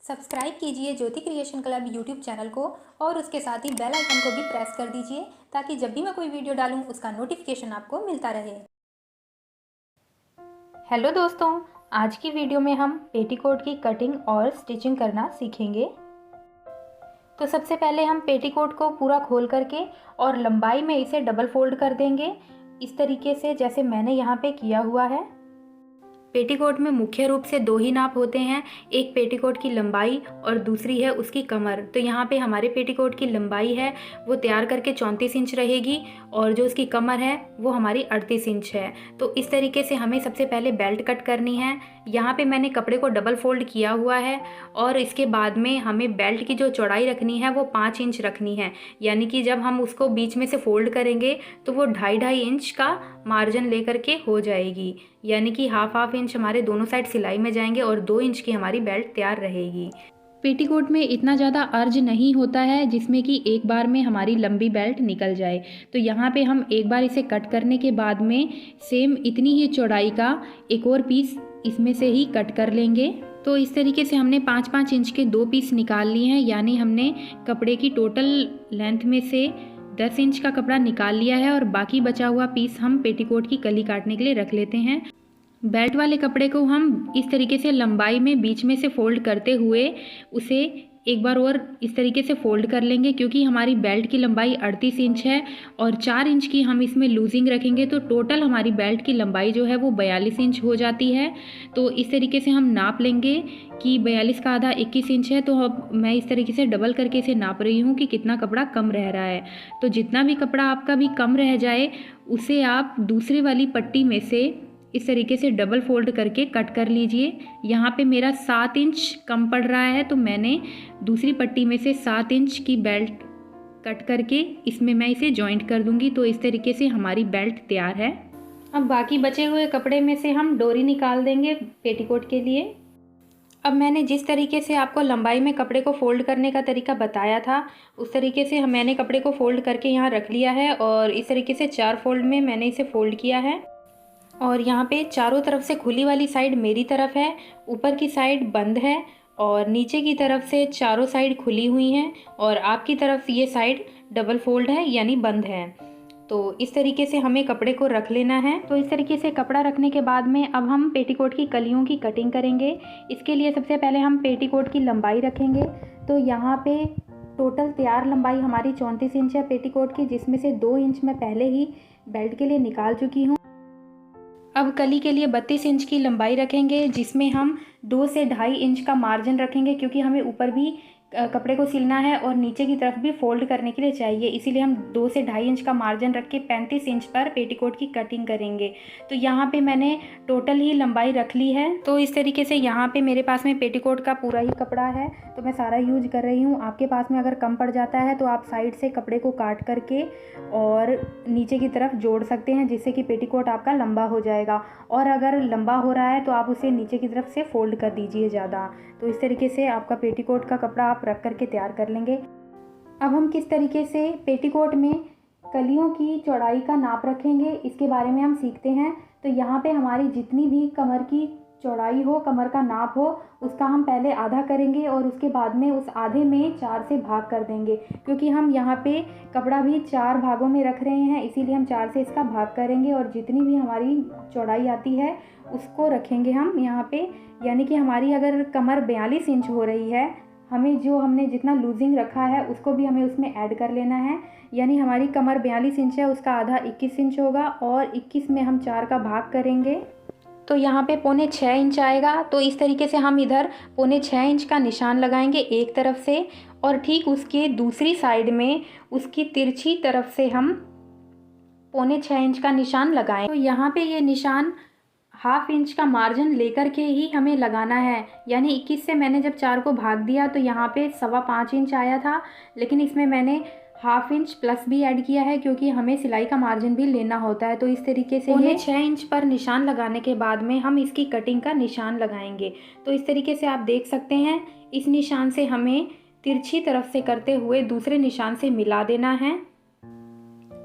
Subscribe कीजिए ज्योति creation club YouTube channel को और उसके साथ ही बेल आइकन को भी प्रेस कर दीजिए ताकि जब भी मैं कोई वीडियो डालूं उसका नोटिफिकेशन आपको मिलता रहे। हेलो दोस्तों, आज की वीडियो में हम पेटीकोट की कटिंग और स्टिचिंग करना सीखेंगे। तो सबसे पहले हम पेटीकोट को पूरा खोल करके और लंबाई में इसे डबल फोल्ड कर देंगे, इस तरीके से जैसे मैंने यहाँ पे किया हुआ है। पेटीकोट में मुख्य रूप से दो ही नाप होते हैं, एक पेटीकोट की लंबाई और दूसरी है उसकी कमर। तो यहाँ पे हमारे पेटीकोट की लंबाई है वो तैयार करके 34 इंच रहेगी और जो उसकी कमर है वो हमारी 38 इंच है। तो इस तरीके से हमें सबसे पहले बेल्ट कट करनी है। यहाँ पे मैंने कपड़े को डबल फोल्ड किया हुआ है और इसके बाद में हमें बेल्ट की जो चौड़ाई रखनी है वो 5 इंच रखनी है, यानी कि जब हम उसको बीच में से फोल्ड करेंगे तो वो 2.5 इंच का मार्जिन लेकर के हो जाएगी, यानी कि हाफ इंच हमारे दोनों साइड सिलाई में जाएंगे और 2 इंच की हमारी बेल्ट तैयार रहेगी। पेटीकोट में इतना ज़्यादा अर्ज नहीं होता है जिसमें कि एक बार में हमारी लंबी बेल्ट निकल जाए। तो यहाँ पे हम एक बार इसे कट करने के बाद में सेम इतनी ही चौड़ाई का एक और पीस इसमें से ही कट कर लेंगे। तो इस तरीके से हमने 5-5 इंच के 2 पीस निकाल लिए हैं, यानी हमने कपड़े की टोटल लेंथ में से 10 इंच का कपड़ा निकाल लिया है और बाकी बचा हुआ पीस हम पेटीकोट की कली काटने के लिए रख लेते हैं। बेल्ट वाले कपड़े को हम इस तरीके से लंबाई में बीच में से फोल्ड करते हुए उसे एक बार और इस तरीके से फोल्ड कर लेंगे, क्योंकि हमारी बेल्ट की लंबाई 38 इंच है और 4 इंच की हम इसमें लूजिंग रखेंगे तो टोटल हमारी बेल्ट की लंबाई जो है वो 42 इंच हो जाती है। तो इस तरीके से हम नाप लेंगे कि 42 का आधा 21 इंच है। तो अब मैं इस तरीके से डबल करके इसे नाप रही हूँ कि कितना कपड़ा कम रह रहा है। तो जितना भी कपड़ा आपका भी कम रह जाए उसे आप दूसरी वाली पट्टी में से इस तरीके से डबल फोल्ड करके कट कर लीजिए। यहाँ पे मेरा 7 इंच कम पड़ रहा है तो मैंने दूसरी पट्टी में से 7 इंच की बेल्ट कट करके इसमें मैं इसे जॉइंट कर दूंगी। तो इस तरीके से हमारी बेल्ट तैयार है। अब बाकी बचे हुए कपड़े में से हम डोरी निकाल देंगे पेटीकोट के लिए। अब मैंने जिस तरीके से आपको लंबाई में कपड़े को फोल्ड करने का तरीका बताया था उस तरीके से मैंने कपड़े को फोल्ड करके यहाँ रख लिया है और इस तरीके से 4 फोल्ड में मैंने इसे फोल्ड किया है। और यहाँ पे चारों तरफ से खुली वाली साइड मेरी तरफ है, ऊपर की साइड बंद है और नीचे की तरफ से चारों साइड खुली हुई हैं और आपकी तरफ ये साइड डबल फोल्ड है यानी बंद है। तो इस तरीके से हमें कपड़े को रख लेना है। तो इस तरीके से कपड़ा रखने के बाद में अब हम पेटीकोट की कलियों की कटिंग करेंगे। इसके लिए सबसे पहले हम पेटीकोट की लंबाई रखेंगे। तो यहाँ पे टोटल तैयार लंबाई हमारी 34 इंच है पेटीकोट की, जिसमें से 2 इंच मैं पहले ही बेल्ट के लिए निकाल चुकी हूँ। अब कली के लिए 32 इंच की लंबाई रखेंगे, जिसमें हम 2 से 2.5 इंच का मार्जिन रखेंगे, क्योंकि हमें ऊपर भी कपड़े को सिलना है और नीचे की तरफ भी फोल्ड करने के लिए चाहिए। इसीलिए हम 2 से 2.5 इंच का मार्जिन रख के 35 इंच पर पेटीकोट की कटिंग करेंगे। तो यहाँ पे मैंने टोटल ही लंबाई रख ली है। तो इस तरीके से यहाँ पे मेरे पास में पेटीकोट का पूरा ही कपड़ा है तो मैं सारा यूज कर रही हूँ। आपके पास में अगर कम पड़ जाता है तो आप साइड से कपड़े को काट करके और नीचे की तरफ जोड़ सकते हैं, जिससे कि पेटीकोट आपका लंबा हो जाएगा। और अगर लंबा हो रहा है तो आप उसे नीचे की तरफ से फोल्ड कर दीजिए ज़्यादा। तो इस तरीके से आपका पेटीकोट का कपड़ा आप रख करके तैयार कर लेंगे। अब हम किस तरीके से पेटीकोट में कलियों की चौड़ाई का नाप रखेंगे इसके बारे में हम सीखते हैं। तो यहाँ पे हमारी जितनी भी कमर की चौड़ाई हो, कमर का नाप हो, उसका हम पहले आधा करेंगे और उसके बाद में उस आधे में 4 से भाग कर देंगे, क्योंकि हम यहाँ पे कपड़ा भी 4 भागों में रख रहे हैं, इसीलिए हम 4 से इसका भाग करेंगे और जितनी भी हमारी चौड़ाई आती है उसको रखेंगे हम यहाँ पे। यानी कि हमारी अगर कमर 42 इंच हो रही है, हमें जो हमने जितना लूजिंग रखा है उसको भी हमें उसमें ऐड कर लेना है। यानी हमारी कमर 42 इंच है, उसका आधा 21 इंच होगा और 21 में हम 4 का भाग करेंगे तो यहाँ पे 6.25 इंच आएगा। तो इस तरीके से हम इधर 6.25 इंच का निशान लगाएंगे एक तरफ से और ठीक उसके दूसरी साइड में उसकी तिरछी तरफ से हम 6.25 इंच का निशान लगाएं। तो यहाँ पे ये निशान हाफ इंच का मार्जिन लेकर के ही हमें लगाना है। यानी 21 से मैंने जब 4 को भाग दिया तो यहाँ पे 5.25 इंच आया था, लेकिन इसमें मैंने हाफ इंच प्लस भी ऐड किया है क्योंकि हमें सिलाई का मार्जिन भी लेना होता है। तो इस तरीके से 6.25 इंच पर निशान लगाने के बाद में हम इसकी कटिंग का निशान लगाएंगे। तो इस तरीके से आप देख सकते हैं, इस निशान से हमें तिरछी तरफ से करते हुए दूसरे निशान से मिला देना है।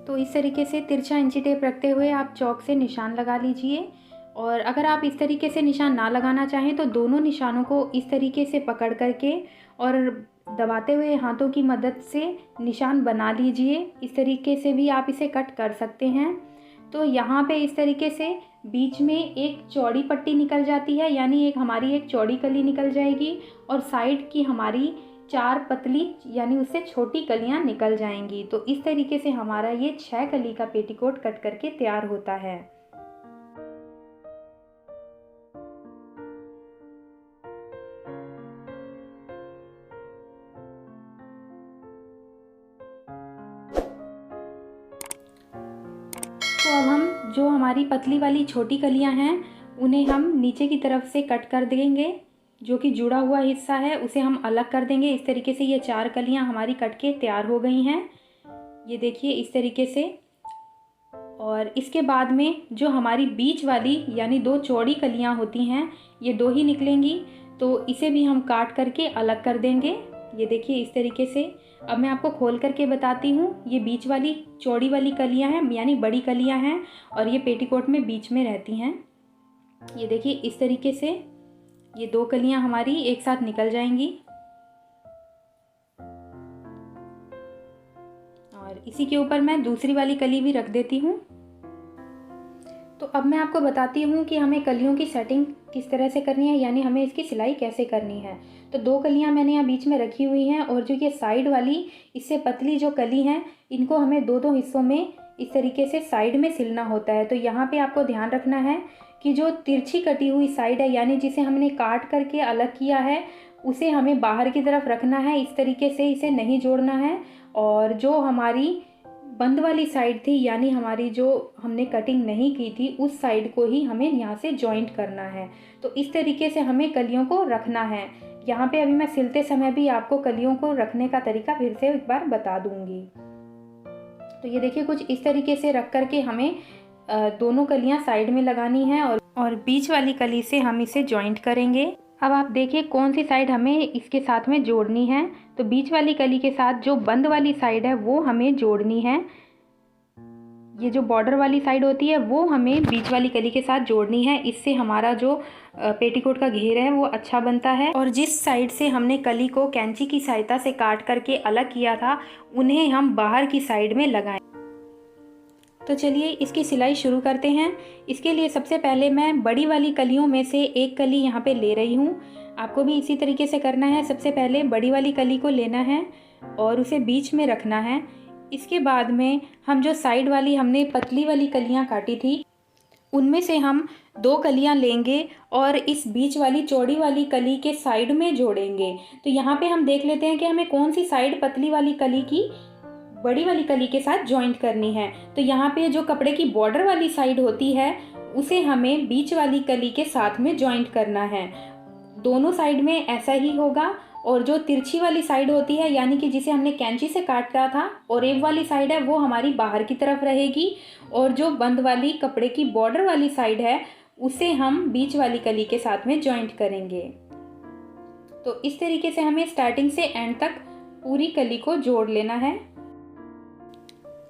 तो इस तरीके से तिरछा इंची टेप रखते हुए आप चौक से निशान लगा लीजिए और अगर आप इस तरीके से निशान ना लगाना चाहें तो दोनों निशानों को इस तरीके से पकड़ करके और दबाते हुए हाथों की मदद से निशान बना लीजिए। इस तरीके से भी आप इसे कट कर सकते हैं। तो यहाँ पे इस तरीके से बीच में एक चौड़ी पट्टी निकल जाती है, यानी हमारी एक चौड़ी कली निकल जाएगी और साइड की हमारी 4 पतली यानी उससे छोटी कलियाँ निकल जाएंगी। तो इस तरीके से हमारा ये 6 कली का पेटीकोट कट करके तैयार होता है। तो अब हम जो हमारी पतली वाली छोटी कलियां हैं उन्हें हम नीचे की तरफ से कट कर देंगे। जो कि जुड़ा हुआ हिस्सा है उसे हम अलग कर देंगे। इस तरीके से ये 4 कलियां हमारी कट के तैयार हो गई हैं, ये देखिए इस तरीके से। और इसके बाद में जो हमारी बीच वाली यानी 2 चौड़ी कलियां होती हैं, ये 2 ही निकलेंगी, तो इसे भी हम काट करके अलग कर देंगे। ये देखिए इस तरीके से। अब मैं आपको खोल करके बताती हूँ। ये बीच वाली चौड़ी वाली कलियां हैं यानी बड़ी कलियां हैं और ये पेटीकोट में बीच में रहती हैं। ये देखिए इस तरीके से ये 2 कलियां हमारी एक साथ निकल जाएंगी। और इसी के ऊपर मैं दूसरी वाली कली भी रख देती हूँ। तो अब मैं आपको बताती हूँ कि हमें कलियों की सेटिंग किस तरह से करनी है, यानी हमें इसकी सिलाई कैसे करनी है। तो 2 कलियाँ मैंने यहाँ बीच में रखी हुई हैं और जो ये साइड वाली इससे पतली जो कली हैं, इनको हमें 2-2 हिस्सों में इस तरीके से साइड में सिलना होता है। तो यहाँ पे आपको ध्यान रखना है कि जो तिरछी कटी हुई साइड है यानी जिसे हमने काट करके अलग किया है, उसे हमें बाहर की तरफ रखना है। इस तरीके से इसे नहीं जोड़ना है। और जो हमारी बंद वाली साइड थी यानी हमारी जो हमने कटिंग नहीं की थी, उस साइड को ही हमें यहाँ से जॉइंट करना है। तो इस तरीके से हमें कलियों को रखना है। यहाँ पे अभी मैं सिलते समय भी आपको कलियों को रखने का तरीका फिर से एक बार बता दूंगी। तो ये देखिए कुछ इस तरीके से रख करके हमें दोनों कलियाँ साइड में लगानी है और बीच वाली कली से हम इसे जॉइंट करेंगे। अब आप देखिए कौन सी साइड हमें इसके साथ में जोड़नी है। तो बीच वाली कली के साथ जो बंद वाली साइड है वो हमें जोड़नी है। ये जो बॉर्डर वाली साइड होती है वो हमें बीच वाली कली के साथ जोड़नी है। इससे हमारा जो पेटीकोट का घेर है वो अच्छा बनता है। और जिस साइड से हमने कली को कैंची की सहायता से काट करके अलग किया था, उन्हें हम बाहर की साइड में लगाएं। तो चलिए इसकी सिलाई शुरू करते हैं। इसके लिए सबसे पहले मैं बड़ी वाली कलियों में से एक कली यहाँ पे ले रही हूँ। आपको भी इसी तरीके से करना है। सबसे पहले बड़ी वाली कली को लेना है और उसे बीच में रखना है। इसके बाद में हम जो साइड वाली हमने पतली वाली कलियाँ काटी थी, उनमें से हम 2 कलियाँ लेंगे और इस बीच वाली चौड़ी वाली कली के साइड में जोड़ेंगे। तो यहाँ पे हम देख लेते हैं कि हमें कौन सी साइड पतली वाली कली की बड़ी वाली कली के साथ जॉइंट करनी है। तो यहाँ पे जो कपड़े की बॉर्डर वाली साइड होती है उसे हमें बीच वाली कली के साथ में जॉइंट करना है। दोनों साइड में ऐसा ही होगा। और जो तिरछी वाली साइड होती है यानी कि जिसे हमने कैंची से काटा था, और एक वाली साइड है वो हमारी बाहर की तरफ रहेगी। और जो बंद वाली कपड़े की बॉर्डर वाली साइड है उसे हम बीच वाली कली के साथ में जॉइंट करेंगे। तो इस तरीके से हमें स्टार्टिंग से एंड तक पूरी कली को जोड़ लेना है।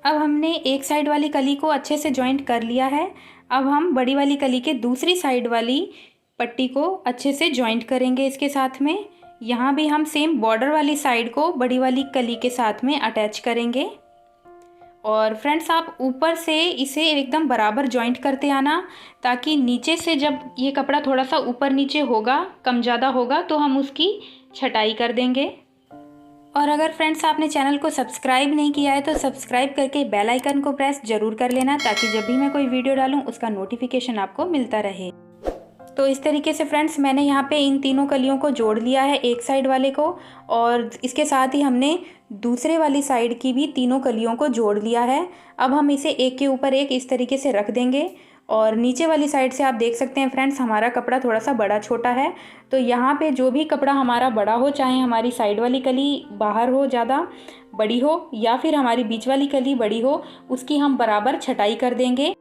अब हमने एक साइड वाली कली को अच्छे से जॉइंट कर लिया है। अब हम बड़ी वाली कली के दूसरी साइड वाली पट्टी को अच्छे से जॉइंट करेंगे इसके साथ में। यहाँ भी हम सेम बॉर्डर वाली साइड को बड़ी वाली कली के साथ में अटैच करेंगे। और फ्रेंड्स आप ऊपर से इसे एकदम बराबर जॉइंट करते आना, ताकि नीचे से जब ये कपड़ा थोड़ा सा ऊपर नीचे होगा, कम ज़्यादा होगा, तो हम उसकी छटाई कर देंगे। और अगर फ्रेंड्स आपने चैनल को सब्सक्राइब नहीं किया है तो सब्सक्राइब करके बेल आइकन को प्रेस ज़रूर कर लेना, ताकि जब भी मैं कोई वीडियो डालूँ उसका नोटिफिकेशन आपको मिलता रहे। तो इस तरीके से फ्रेंड्स मैंने यहाँ पे इन तीनों कलियों को जोड़ लिया है, एक साइड वाले को, और इसके साथ ही हमने दूसरे वाली साइड की भी तीनों कलियों को जोड़ लिया है। अब हम इसे एक के ऊपर एक इस तरीके से रख देंगे। और नीचे वाली साइड से आप देख सकते हैं फ्रेंड्स हमारा कपड़ा थोड़ा सा बड़ा छोटा है। तो यहाँ पे जो भी कपड़ा हमारा बड़ा हो, चाहे हमारी साइड वाली कली बाहर हो ज़्यादा बड़ी हो या फिर हमारी बीच वाली कली बड़ी हो, उसकी हम बराबर छटाई कर देंगे,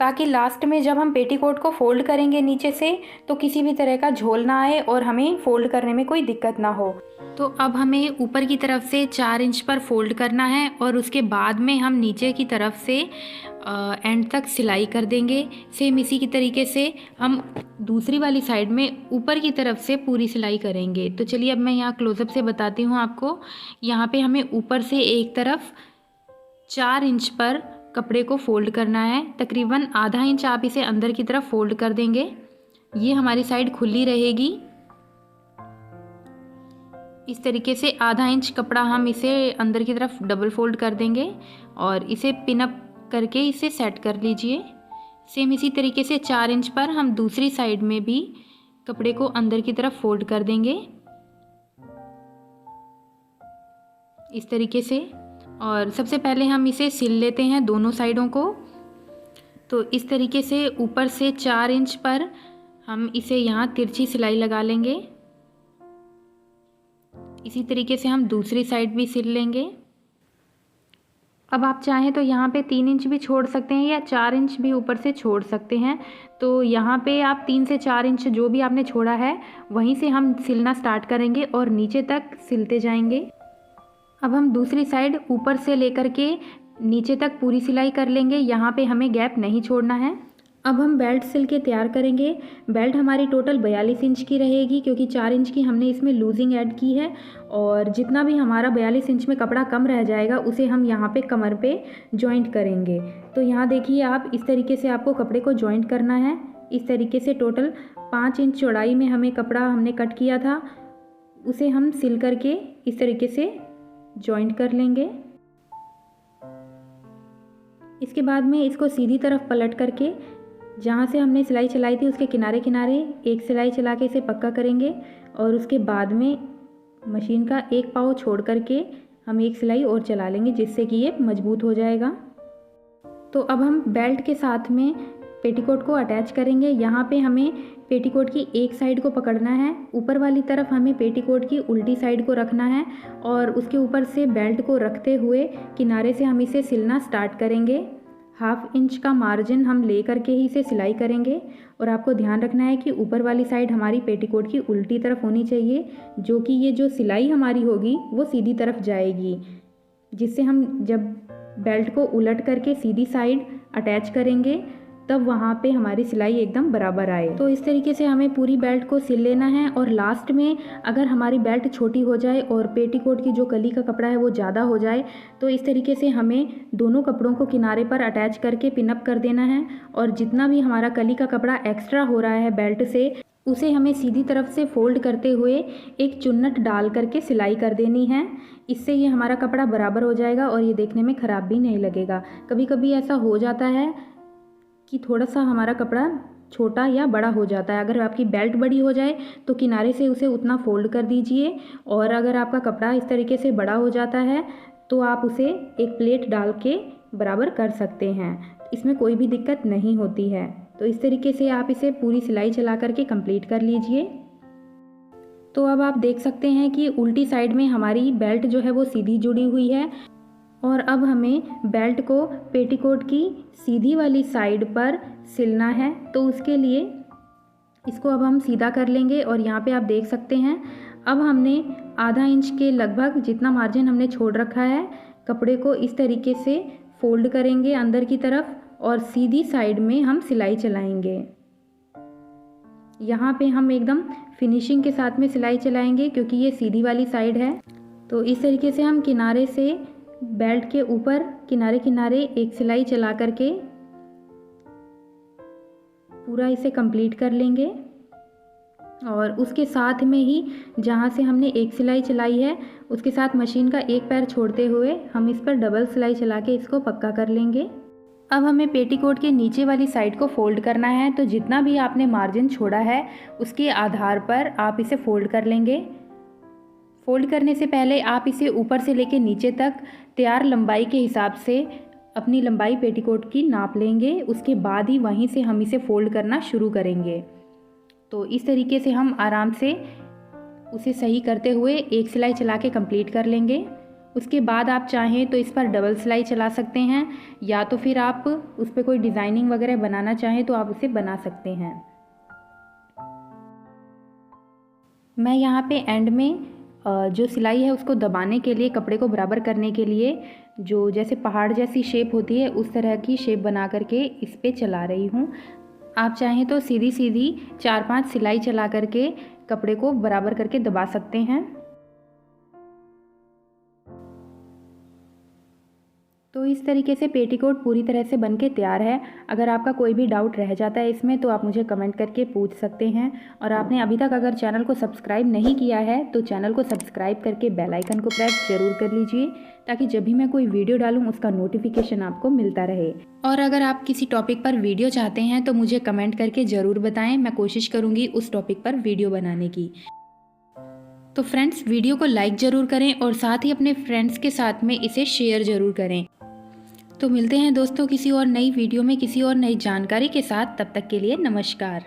ताकि लास्ट में जब हम पेटीकोट को फोल्ड करेंगे नीचे से तो किसी भी तरह का झोल ना आए और हमें फोल्ड करने में कोई दिक्कत ना हो। तो अब हमें ऊपर की तरफ से 4 इंच पर फोल्ड करना है और उसके बाद में हम नीचे की तरफ से एंड तक सिलाई कर देंगे। सेम इसी की तरीके से हम दूसरी वाली साइड में ऊपर की तरफ से पूरी सिलाई करेंगे। तो चलिए अब मैं यहाँ क्लोजअप से बताती हूँ आपको। यहाँ पे हमें ऊपर से एक तरफ 4 इंच पर कपड़े को फोल्ड करना है। तकरीबन आधा इंच आप इसे अंदर की तरफ फोल्ड कर देंगे। ये हमारी साइड खुली रहेगी। इस तरीके से आधा इंच कपड़ा हम इसे अंदर की तरफ डबल फोल्ड कर देंगे और इसे पिन अप करके इसे सेट कर लीजिए। सेम इसी तरीके से 4 इंच पर हम दूसरी साइड में भी कपड़े को अंदर की तरफ फोल्ड कर देंगे इस तरीके से। और सबसे पहले हम इसे सिल लेते हैं दोनों साइडों को। तो इस तरीके से ऊपर से 4 इंच पर हम इसे यहाँ तिरछी सिलाई लगा लेंगे। इसी तरीके से हम दूसरी साइड भी सिल लेंगे। अब आप चाहें तो यहाँ पे 3 इंच भी छोड़ सकते हैं या 4 इंच भी ऊपर से छोड़ सकते हैं। तो यहाँ पे आप 3 से 4 इंच जो भी आपने छोड़ा है वहीं से हम सिलना स्टार्ट करेंगे और नीचे तक सिलते जाएंगे। अब हम दूसरी साइड ऊपर से लेकर के नीचे तक पूरी सिलाई कर लेंगे। यहाँ पे हमें गैप नहीं छोड़ना है। अब हम बेल्ट सिल के तैयार करेंगे। बेल्ट हमारी टोटल 42 इंच की रहेगी क्योंकि 4 इंच की हमने इसमें लूजिंग ऐड की है और जितना भी हमारा 42 इंच में कपड़ा कम रह जाएगा उसे हम यहाँ पे कमर पे जॉइंट करेंगे। तो यहाँ देखिए आप, इस तरीके से आपको कपड़े को जॉइंट करना है। इस तरीके से टोटल 5 इंच चौड़ाई में हमें कपड़ा हमने कट किया था, उसे हम सिल करके इस तरीके से जॉइंट कर लेंगे। इसके बाद में इसको सीधी तरफ पलट करके जहाँ से हमने सिलाई चलाई थी उसके किनारे किनारे एक सिलाई चला के इसे पक्का करेंगे और उसके बाद में मशीन का एक पाँव छोड़ करके हम एक सिलाई और चला लेंगे जिससे कि ये मजबूत हो जाएगा। तो अब हम बेल्ट के साथ में पेटीकोट को अटैच करेंगे। यहाँ पे हमें पेटीकोट की एक साइड को पकड़ना है, ऊपर वाली तरफ हमें पेटीकोट की उल्टी साइड को रखना है और उसके ऊपर से बेल्ट को रखते हुए किनारे से हम इसे सिलना स्टार्ट करेंगे। 1/2 इंच का मार्जिन हम ले करके ही इसे सिलाई करेंगे और आपको ध्यान रखना है कि ऊपर वाली साइड हमारी पेटीकोट की उल्टी तरफ होनी चाहिए, जो कि ये जो सिलाई हमारी होगी वो सीधी तरफ जाएगी, जिससे हम जब बेल्ट को उलट करके सीधी साइड अटैच करेंगे तब वहाँ पे हमारी सिलाई एकदम बराबर आए। तो इस तरीके से हमें पूरी बेल्ट को सिल लेना है और लास्ट में अगर हमारी बेल्ट छोटी हो जाए और पेटीकोट की जो कली का कपड़ा है वो ज़्यादा हो जाए तो इस तरीके से हमें दोनों कपड़ों को किनारे पर अटैच करके पिनअप कर देना है और जितना भी हमारा कली का कपड़ा एक्स्ट्रा हो रहा है बेल्ट से उसे हमें सीधी तरफ से फोल्ड करते हुए एक चुन्नट डाल करके सिलाई कर देनी है। इससे ये हमारा कपड़ा बराबर हो जाएगा और ये देखने में ख़राब भी नहीं लगेगा। कभी कभी ऐसा हो जाता है कि थोड़ा सा हमारा कपड़ा छोटा या बड़ा हो जाता है। अगर आपकी बेल्ट बड़ी हो जाए तो किनारे से उसे उतना फोल्ड कर दीजिए और अगर आपका कपड़ा इस तरीके से बड़ा हो जाता है तो आप उसे एक प्लेट डाल के बराबर कर सकते हैं। इसमें कोई भी दिक्कत नहीं होती है। तो इस तरीके से आप इसे पूरी सिलाई चला करके कंप्लीट कर लीजिए। तो अब आप देख सकते हैं कि उल्टी साइड में हमारी बेल्ट जो है वो सीधी जुड़ी हुई है और अब हमें बेल्ट को पेटीकोट की सीधी वाली साइड पर सिलना है। तो उसके लिए इसको अब हम सीधा कर लेंगे और यहाँ पे आप देख सकते हैं अब हमने आधा इंच के लगभग जितना मार्जिन हमने छोड़ रखा है कपड़े को इस तरीके से फोल्ड करेंगे अंदर की तरफ और सीधी साइड में हम सिलाई चलाएंगे। यहाँ पे हम एकदम फिनिशिंग के साथ में सिलाई चलाएंगे क्योंकि ये सीधी वाली साइड है। तो इस तरीके से हम किनारे से बेल्ट के ऊपर किनारे किनारे एक सिलाई चला करके पूरा इसे कंप्लीट कर लेंगे और उसके साथ में ही जहाँ से हमने एक सिलाई चलाई है उसके साथ मशीन का एक पैर छोड़ते हुए हम इस पर डबल सिलाई चला के इसको पक्का कर लेंगे। अब हमें पेटीकोट के नीचे वाली साइड को फोल्ड करना है। तो जितना भी आपने मार्जिन छोड़ा है उसके आधार पर आप इसे फोल्ड कर लेंगे। फोल्ड करने से पहले आप इसे ऊपर से लेकर नीचे तक तैयार लंबाई के हिसाब से अपनी लंबाई पेटीकोट की नाप लेंगे। उसके बाद ही वहीं से हम इसे फोल्ड करना शुरू करेंगे। तो इस तरीके से हम आराम से उसे सही करते हुए एक सिलाई चला के कंप्लीट कर लेंगे उसके बाद आप चाहें तो इस पर डबल सिलाई चला सकते हैं, या तो फिर आप उस पर कोई डिज़ाइनिंग वगैरह बनाना चाहें तो आप उसे बना सकते हैं। मैं यहाँ पे एंड में जो सिलाई है उसको दबाने के लिए, कपड़े को बराबर करने के लिए, जो जैसे पहाड़ जैसी शेप होती है उस तरह की शेप बना करके इस पे चला रही हूँ। आप चाहें तो सीधी सीधी 4-5 सिलाई चला करके कपड़े को बराबर करके दबा सकते हैं। तो इस तरीके से पेटीकोट पूरी तरह से बनके तैयार है। अगर आपका कोई भी डाउट रह जाता है इसमें तो आप मुझे कमेंट करके पूछ सकते हैं। और आपने अभी तक अगर चैनल को सब्सक्राइब नहीं किया है तो चैनल को सब्सक्राइब करके बेल आइकन को प्रेस ज़रूर कर लीजिए, ताकि जब भी मैं कोई वीडियो डालूँ उसका नोटिफिकेशन आपको मिलता रहे। और अगर आप किसी टॉपिक पर वीडियो चाहते हैं तो मुझे कमेंट करके ज़रूर बताएँ, मैं कोशिश करूँगी उस टॉपिक पर वीडियो बनाने की। तो फ्रेंड्स, वीडियो को लाइक ज़रूर करें और साथ ही अपने फ्रेंड्स के साथ में इसे शेयर ज़रूर करें। तो मिलते हैं दोस्तों किसी और नई वीडियो में किसी और नई जानकारी के साथ। तब तक के लिए नमस्कार।